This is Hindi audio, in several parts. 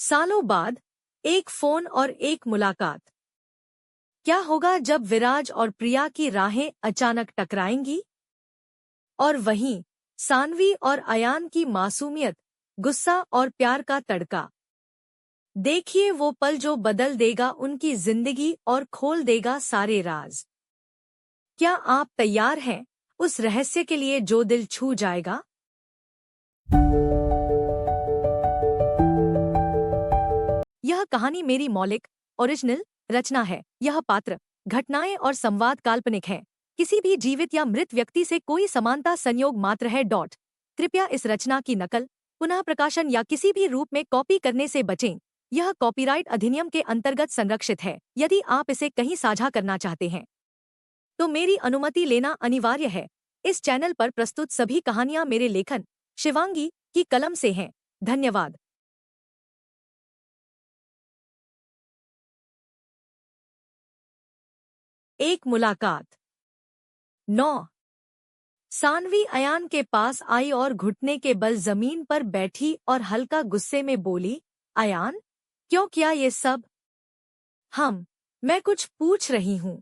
सालों बाद एक फोन और एक मुलाकात। क्या होगा जब विराज और प्रिया की राहें अचानक टकराएंगी? और वहीं सानवी और अयान की मासूमियत, गुस्सा और प्यार का तड़का। देखिए वो पल जो बदल देगा उनकी जिंदगी और खोल देगा सारे राज। क्या आप तैयार हैं उस रहस्य के लिए जो दिल छू जाएगा? यह कहानी मेरी मौलिक ओरिजिनल रचना है। यह पात्र, घटनाएं और संवाद काल्पनिक हैं। किसी भी जीवित या मृत व्यक्ति से कोई समानता संयोग मात्र है। कृपया इस रचना की नकल, पुनः प्रकाशन या किसी भी रूप में कॉपी करने से बचें। यह कॉपीराइट अधिनियम के अंतर्गत संरक्षित है। यदि आप इसे कहीं साझा करना चाहते हैं तो मेरी अनुमति लेना अनिवार्य है। इस चैनल पर प्रस्तुत सभी कहानियां मेरे लेखन शिवांगी की कलम से हैं। धन्यवाद। एक मुलाकात। 9। सानवी अयान के पास आई और घुटने के बल जमीन पर बैठी और हल्का गुस्से में बोली, अयान, क्यों किया ये सब? मैं कुछ पूछ रही हूँ।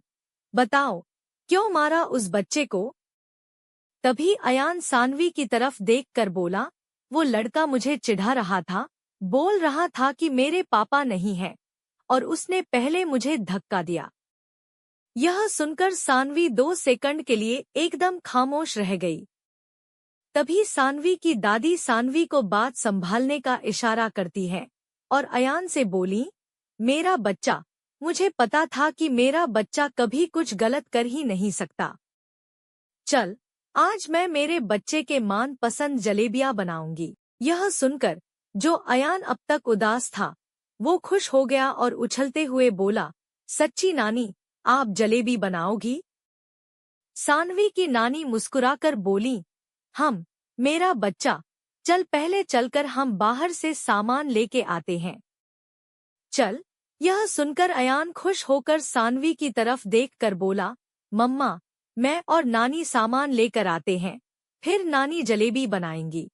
बताओ, क्यों मारा उस बच्चे को? तभी अयान सानवी की तरफ देखकर बोला, वो लड़का मुझे चिढ़ा रहा था, बोल रहा था कि मेरे पापा नहीं है, और उसने पहले मुझे धक्का दिया। यह सुनकर सानवी 2 सेकंड के लिए एकदम खामोश रह गई। तभी सानवी की दादी सानवी को बात संभालने का इशारा करती है और अयान से बोली, मेरा बच्चा, मुझे पता था कि मेरा बच्चा कभी कुछ गलत कर ही नहीं सकता। चल, आज मैं मेरे बच्चे के मान पसंद जलेबियां बनाऊंगी। यह सुनकर जो अयान अब तक उदास था, वो खुश हो गया और उछलते हुए बोला, सच्ची नानी, आप जलेबी बनाओगी? सानवी की नानी मुस्कुराकर बोली, मेरा बच्चा, चल पहले चलकर हम बाहर से सामान लेके आते हैं। चल। यह सुनकर अयान खुश होकर सानवी की तरफ देखकर बोला, मम्मा, मैं और नानी सामान लेकर आते हैं, फिर नानी जलेबी बनाएंगी।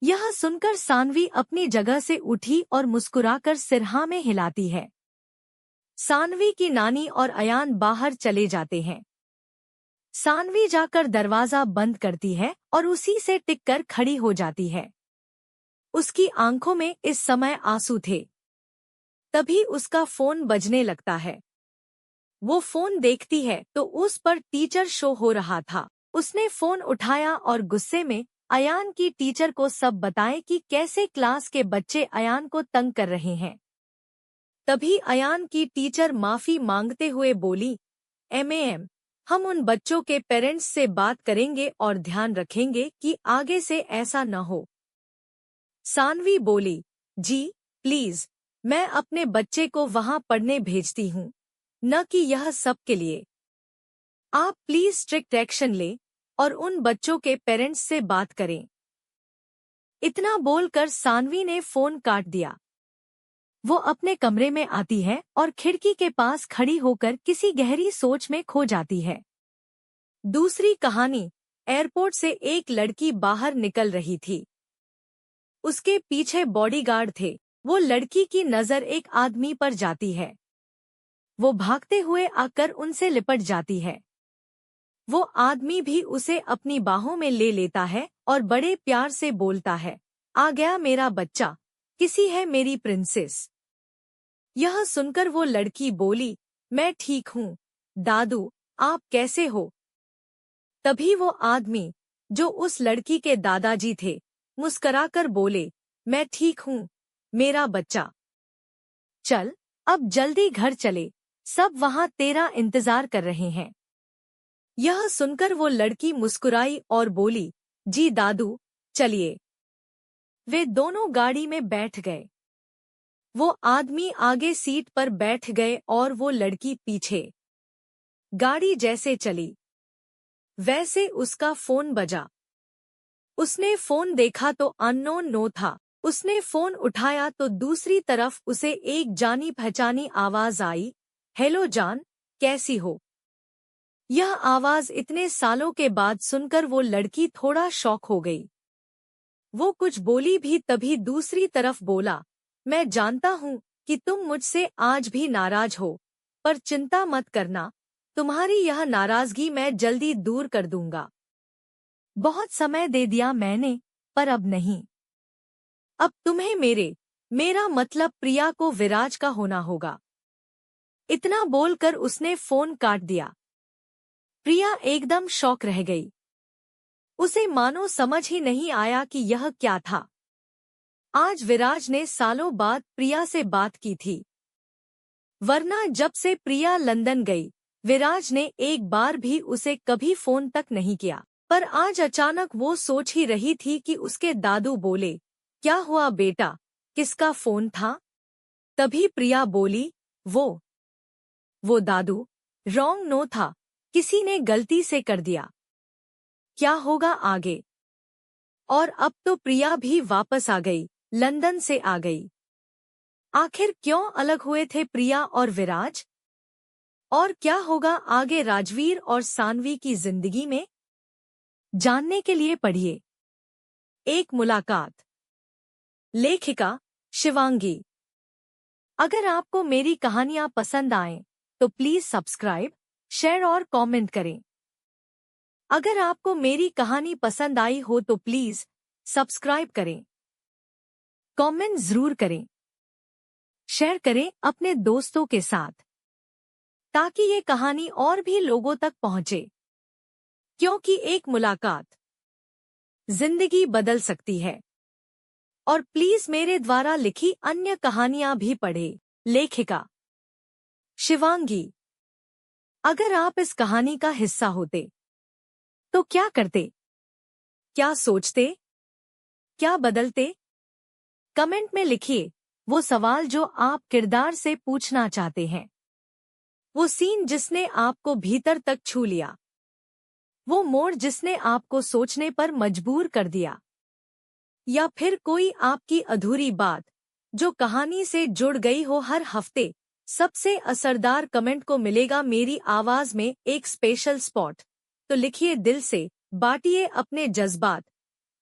यह सुनकर सानवी अपनी जगह से उठी और मुस्कुराकर सिर हाँ में हिलाती है। सानवी की नानी और अयान बाहर चले जाते हैं। सानवी जाकर दरवाजा बंद करती है और उसी से टिककर खड़ी हो जाती है। उसकी आंखों में इस समय आंसू थे। तभी उसका फोन बजने लगता है। वो फोन देखती है तो उस पर टीचर शो हो रहा था। उसने फोन उठाया और गुस्से में अयान की टीचर को सब बताए कि कैसे क्लास के बच्चे अयान को तंग कर रहे हैं। तभी अयान की टीचर माफी मांगते हुए बोली, मैम, हम उन बच्चों के पेरेंट्स से बात करेंगे और ध्यान रखेंगे कि आगे से ऐसा न हो। सानवी बोली, जी प्लीज, मैं अपने बच्चे को वहां पढ़ने भेजती हूँ, न कि यह सब के लिए। आप प्लीज स्ट्रिक्ट एक्शन ले और उन बच्चों के पेरेंट्स से बात करें। इतना बोलकर सानवी ने फोन काट दिया। वो अपने कमरे में आती है और खिड़की के पास खड़ी होकर किसी गहरी सोच में खो जाती है। दूसरी कहानी। एयरपोर्ट से एक लड़की बाहर निकल रही थी। उसके पीछे बॉडीगार्ड थे। वो लड़की की नजर एक आदमी पर जाती है। वो भागते हुए आकर उनसे लिपट जाती है। वो आदमी भी उसे अपनी बाहों में ले लेता है और बड़े प्यार से बोलता है, आ गया मेरा बच्चा, किसी है मेरी प्रिंसेस। यह सुनकर वो लड़की बोली, मैं ठीक हूँ दादू, आप कैसे हो? तभी वो आदमी, जो उस लड़की के दादाजी थे, मुस्कराकर बोले, मैं ठीक हूँ मेरा बच्चा। चल, अब जल्दी घर चले, सब वहाँ तेरा इंतजार कर रहे हैं। यह सुनकर वो लड़की मुस्कुराई और बोली, जी दादू, चलिए। वे दोनों गाड़ी में बैठ गए। वो आदमी आगे सीट पर बैठ गए और वो लड़की पीछे। गाड़ी जैसे चली, वैसे उसका फोन बजा। उसने फोन देखा तो अननोन नो था। उसने फोन उठाया तो दूसरी तरफ उसे एक जानी पहचानी आवाज आई, हेलो जान, कैसी हो? यह आवाज इतने सालों के बाद सुनकर वो लड़की थोड़ा शॉक हो गई। वो कुछ बोली भी तभी दूसरी तरफ बोला, मैं जानता हूँ कि तुम मुझसे आज भी नाराज हो, पर चिंता मत करना, तुम्हारी यह नाराजगी मैं जल्दी दूर कर दूंगा। बहुत समय दे दिया मैंने, पर अब नहीं। अब तुम्हें मेरा मतलब प्रिया को विराज का होना होगा। इतना बोलकर उसने फोन काट दिया। प्रिया एकदम शॉक रह गई। उसे मानो समझ ही नहीं आया कि यह क्या था। आज विराज ने सालों बाद प्रिया से बात की थी, वरना जब से प्रिया लंदन गई, विराज ने एक बार भी उसे कभी फोन तक नहीं किया। पर आज अचानक वो सोच ही रही थी कि उसके दादू बोले, क्या हुआ बेटा, किसका फोन था? तभी प्रिया बोली, वो दादू, रॉन्ग नो था, किसी ने गलती से कर दिया। क्या होगा आगे? और अब तो प्रिया भी वापस आ गई, लंदन से आ गई। आखिर क्यों अलग हुए थे प्रिया और विराज? और क्या होगा आगे राजवीर और सानवी की जिंदगी में? जानने के लिए पढ़िए एक मुलाकात। लेखिका शिवांगी। अगर आपको मेरी कहानियां पसंद आएं, तो प्लीज सब्सक्राइब, शेयर और कमेंट करें। अगर आपको मेरी कहानी पसंद आई हो तो प्लीज सब्सक्राइब करें, कमेंट जरूर करें, शेयर करें अपने दोस्तों के साथ, ताकि ये कहानी और भी लोगों तक पहुंचे। क्योंकि एक मुलाकात जिंदगी बदल सकती है। और प्लीज मेरे द्वारा लिखी अन्य कहानियां भी पढ़ें। लेखिका शिवांगी। अगर आप इस कहानी का हिस्सा होते तो क्या करते? क्या सोचते? क्या बदलते? कमेंट में लिखिए वो सवाल जो आप किरदार से पूछना चाहते हैं, वो सीन जिसने आपको भीतर तक छू लिया, वो मोड़ जिसने आपको सोचने पर मजबूर कर दिया, या फिर कोई आपकी अधूरी बात जो कहानी से जुड़ गई हो। हर हफ्ते सबसे असरदार कमेंट को मिलेगा मेरी आवाज में एक स्पेशल स्पॉट। तो लिखिए दिल से, बांटिए अपने जज्बात,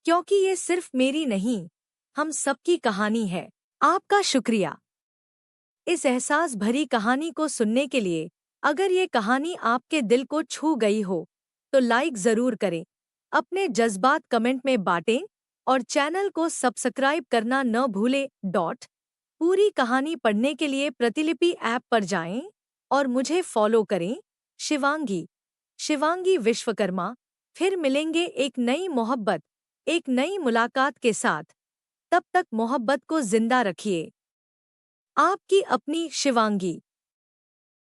क्योंकि ये सिर्फ मेरी नहीं, हम सबकी कहानी है। आपका शुक्रिया इस एहसास भरी कहानी को सुनने के लिए। अगर ये कहानी आपके दिल को छू गई हो तो लाइक जरूर करें, अपने जज्बात कमेंट में बांटें और चैनल को सब्सक्राइब करना न भूलें। पूरी कहानी पढ़ने के लिए प्रतिलिपि ऐप पर जाएं और मुझे फॉलो करें। शिवांगी विश्वकर्मा। फिर मिलेंगे एक नई मोहब्बत, एक नई मुलाकात के साथ। तब तक मोहब्बत को जिंदा रखिए। आपकी अपनी शिवांगी।